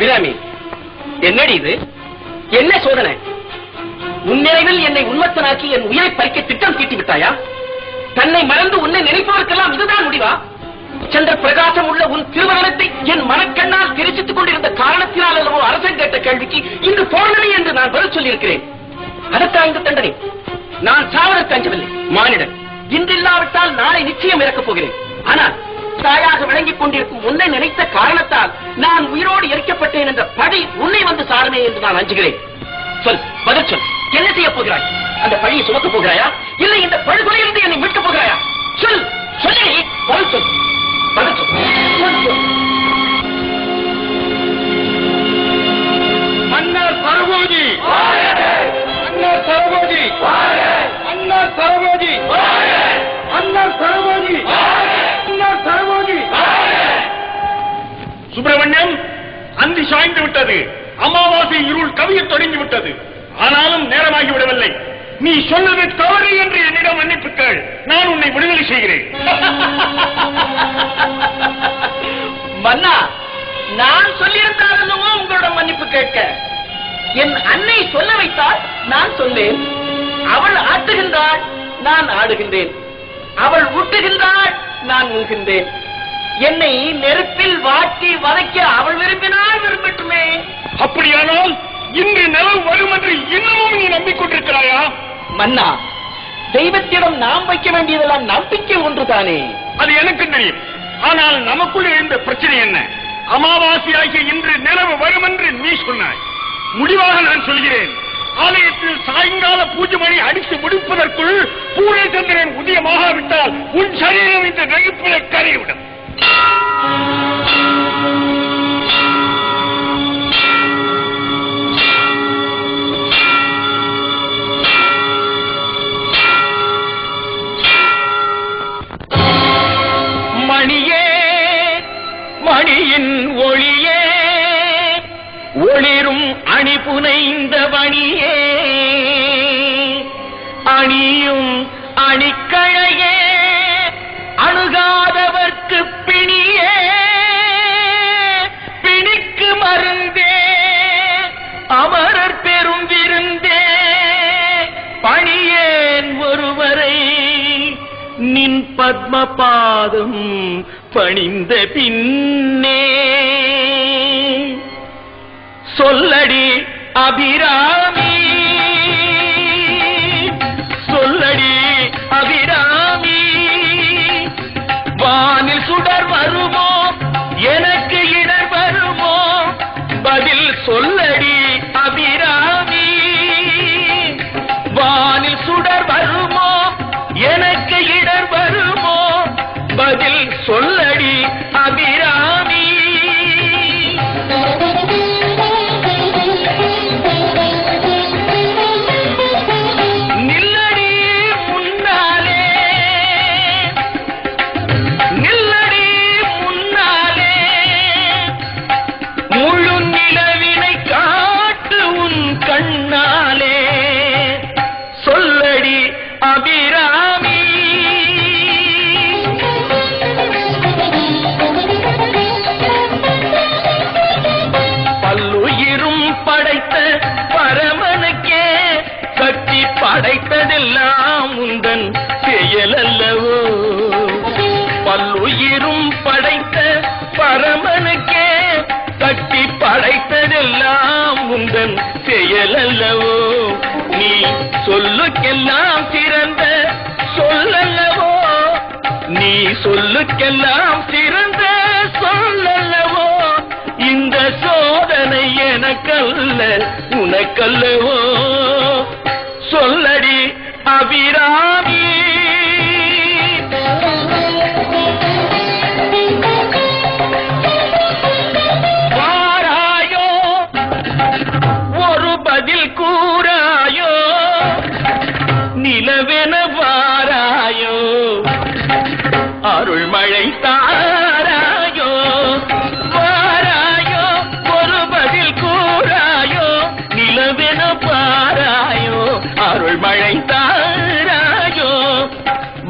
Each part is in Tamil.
அபிராமி, என்னடி இது? என்ன சோதனை? உன் நினைவில் என்னை உன்மத்தனாக்கி என் உயிரை பறிக்க திட்டம் தீட்டி விட்டாயா? தன்னை மறந்து உன்னை நினைப்பதற்கெல்லாம் இதுதான் முடிவா? சந்திர பிரகாசம் உள்ள உன் திருவரணத்தை என் மனக்கண்ணால் தெரிசித்துக் கொண்டிருந்த காரணத்தினால் அல்லவோ அரசன் கேட்ட கேள்விக்கு இங்கு பௌர்ணமி என்று நான் பதில் சொல்லியிருக்கிறேன். அதற்காக இந்த தண்டனை. நான் சாவதற்கு அஞ்சவில்லை. மானிடன், இன்றில்லாவிட்டால் நாளை நிச்சயம் இறக்கப் போகிறேன். ஆனால் தாயாக விளங்கிக் கொண்டிருக்கும் உன்னை நினைத்த காரணத்தால் நான் உயிரோடு எரிக்கப்பட்டேன் என்ற பழி உன்னை வந்து சாருமே என்று நான் அஞ்சுகிறேன். சொல், பதில் சொல். என்ன செய்ய போகிறாய்? அந்த பழியை சுமக்கப் போகிறாயா? இல்லை இந்த படுகொலையிலிருந்து என்னை மீட்கப் போகிறாயா? சொல், சொல்லி பதில் சொல். பதில் சொல். மன்னர் சரபோஜி, மன்னர் சரபோஜி, மன்னர் சரபோஜி, மன்னர் சரபோஜி, மன்னர் சரபோஜி. சுப்பிரமணியம், அந்தி சாய்ந்து விட்டது. அமாவாசை இருள் கவிய தொடங்கி விட்டது. ஆனாலும் நேரமாகிவிடவில்லை. நீ சொன்னது தவறு என்று என்னிடம் மன்னிப்பு கேள். நான் உன்னை விடுதலை செய்கிறேன். மன்னா, நான் சொல்லியிருந்தாலும் உங்களிடம் மன்னிப்பு கேட்க. என் அன்னை சொல்ல வைத்தால் நான் சொன்னேன். அவள் ஆட்டுகின்றாள், நான் ஆடுகின்றேன். அவள் ஊட்டுகின்றாள், நான் ஊகின்றேன். என்னை நெருப்பில் வாட்டி வதைக்க அவள் விரும்பினால் விரும்பட்டுமே. அப்படியானால் இன்று நிலவு வரும் என்று இன்னமும் நீ நம்பிக்கொண்டிருக்கிறாயா? மன்னா, தெய்வத்திடம் நாம் வைக்க வேண்டியதெல்லாம் நம்பிக்கை ஒன்றுதானே. அது எனக்கு தெரியும். ஆனால் நமக்குள் எழுந்த பிரச்சனை என்ன? அமாவாசை ஆகிய இன்று நிலவு வரும் என்று நீ சொன்னாய். முடிவாக நான் சொல்கிறேன். ஆலயத்தில் சாயங்கால பூஜை மணி அடித்து முடிப்பதற்குள் பூரணச்சந்திரன் உதயமாகாவிட்டால் உன் சரீரம் இந்த நெருப்பிலே கரைவிடும். மணியே, மணியின் ஒளியே, ஒளிரும் அணி புனைந்த பணியே, அணியும் அணிக்கழையே, அணுகாதவர்க்கு பிணியே, பிணிக்கு மருந்தே, அமரர் பெரும் விருந்தே, பணியேன் ஒருவரை நின் பத்ம பாதம் பணிந்த பின்னே. சொல்லடி அபிராமி, சொல்லடி அபிராமி, வானில் சுடர் வருமோ, எனக்கு இடர் வருமோ, பதில் சொல்லடி அபிராமி. வானில் சுடர் வருமோ, எனக்கு இடர் வருமோ, பதில் சொல்லடி அபிராமி. நில்லடி முன்னாலே, நில்லடி முன்னாலே, முழு நிலவினை காட்டு உன் கண்ணாலே, சொல்லடி அபிராமி. பல்லுயிரும் படைத்த பரமனுக்கே கட்டி படைத்ததெல்லாம் உந்தன் செயலல்லவோ. பல்லுயிரும் படைத்த பரமனுக்கே கட்டி படைத்ததெல்லாம் உந்தன் செயலல்லவோ. நீ சொல்லுக்கெல்லாம் சிறந்த சொல்லல்லவோ, நீ சொல்லுக்கெல்லாம் சிறந்த சொல்லல்லவோ. இந்த சோதனை எனக்கல்ல உனக்கல்லவோ. சொல்லடி அபிராமி. வாராயோ, ஒரு பதில் கூறாயோ, நிலவென வாராயோ, அருள்மழை தாராயோ. வாராயோ, ஒரு பதில் கூறாயோ, நிலவென பாராயோ, அருள்மழை தாராயோ.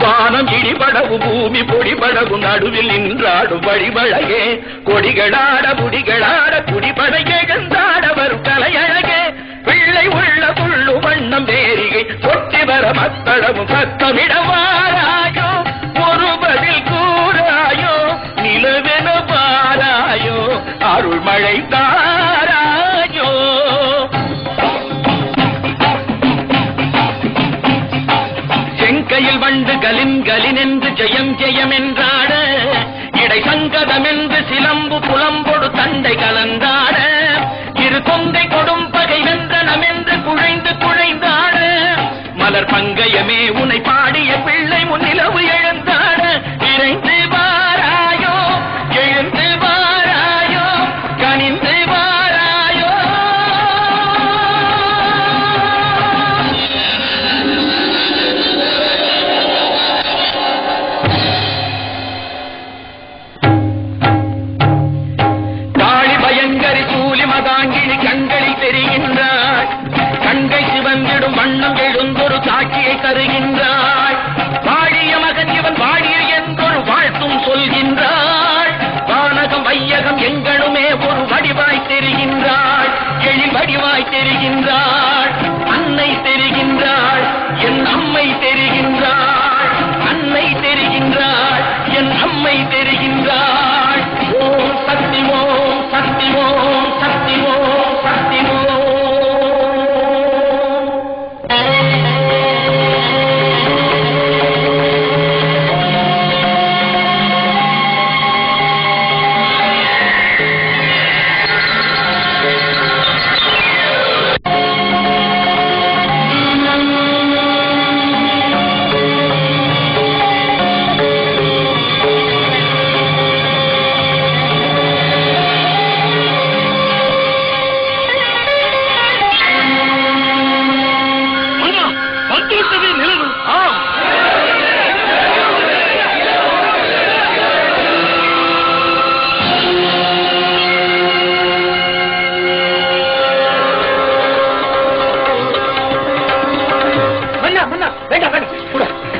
வான வானம் இடிபடவும் பூமி பொடிபடவும் நடுவில் நின்றாடும் வழிபழகே கொடிகளாட முடிகளாட குடிபடையே கந்தாட வரும் கலையழகே பிள்ளை உள்ள புள்ளு வண்ணம் வேரிகை கொட்டி வர மத்தளவும் சத்தமிடவாராயோ ஒரு பதில் கூறாயோ நிலவென பாராயோ அருள் மழை தாராயோ செங்கையில் வண்டு கலின் கலின் என்று ஜெயம் ஜெயம் என்றாட இடை சங்கதம் என்று சிலம்பு புலம்பொடு தண்டை கலந்தாட இரு கொங்கை கொடும் பகை வென்றனம் என்று குழைந்து குழைந்தாட மலர் பங்கயமே உனை பாடிய பிள்ளை முன்னிலவு எழுந்தாட இறைந்து வாராயோ எழுந்து வாராயோ கனிந்து வாராயோ காளி பயங்கரி சூலி மதாங்கினி கண்களில் தெரிகின்றாள் கண்கை சிவந்திடும் வண்ணம் எழுந்தொரு சாட்சியை தருகின்றாள் வாழிய மகன் இவன் வாழிய என்றொரு வாழ்த்தும் சொல்கின்றாள் வானகம் வையகம் எங்களுமே ஒரு வடிவாய் தெரிகின்றாள் எழில் வடிவாய் தெரிகின்றாள் அன்னை தெரிகின்றாள் என் அம்மை தெரிகின்றாள் அன்னை தெரிகின்றாள் என் அம்மை தெரிகின்றாள் ஓம் சக்தி ஓம் சக்தி ஓம் சக்தி ஓம் சக்தி ஓம்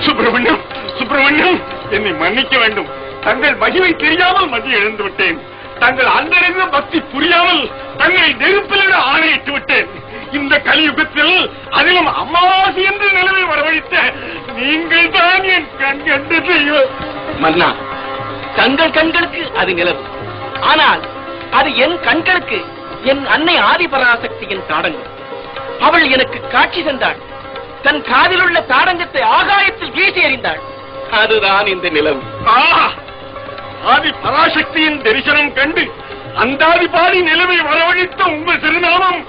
சுப்பிரமணியம் சுப்பிரமணியம் என்னை மன்னிக்க வேண்டும் தங்கள் மகிமை தெரியாமல் மதி இழந்து விட்டேன் தங்கள் அந்தரங்க பக்தி புரியாமல் தங்களை நெருப்பிலிட ஆணையிட்டு விட்டேன் இந்த கலியுகத்தில் அதிலும் அமாவாசை என்று நிலவை வரவழைத்த நீங்கள் தான் என் கண் கண்டு செய்வோம் மன்னா தங்கள் கண்களுக்கு அது நிலவு ஆனால் அது என் கண்களுக்கு என் அன்னை ஆதிபராசக்தியின் தாடங்கம் அவள் எனக்கு காட்சி தந்தாள் தன் காதில் உள்ள தாடங்கத்தை ஆகாயத்தில் வீசி எறிந்தாள் அதுதான் இந்த நிலவு ஆதி பராசக்தியின் தரிசனம் கண்டு அந்தாதி பாடி நிலவை வரவழைத்த உங்கள் திருநாமம்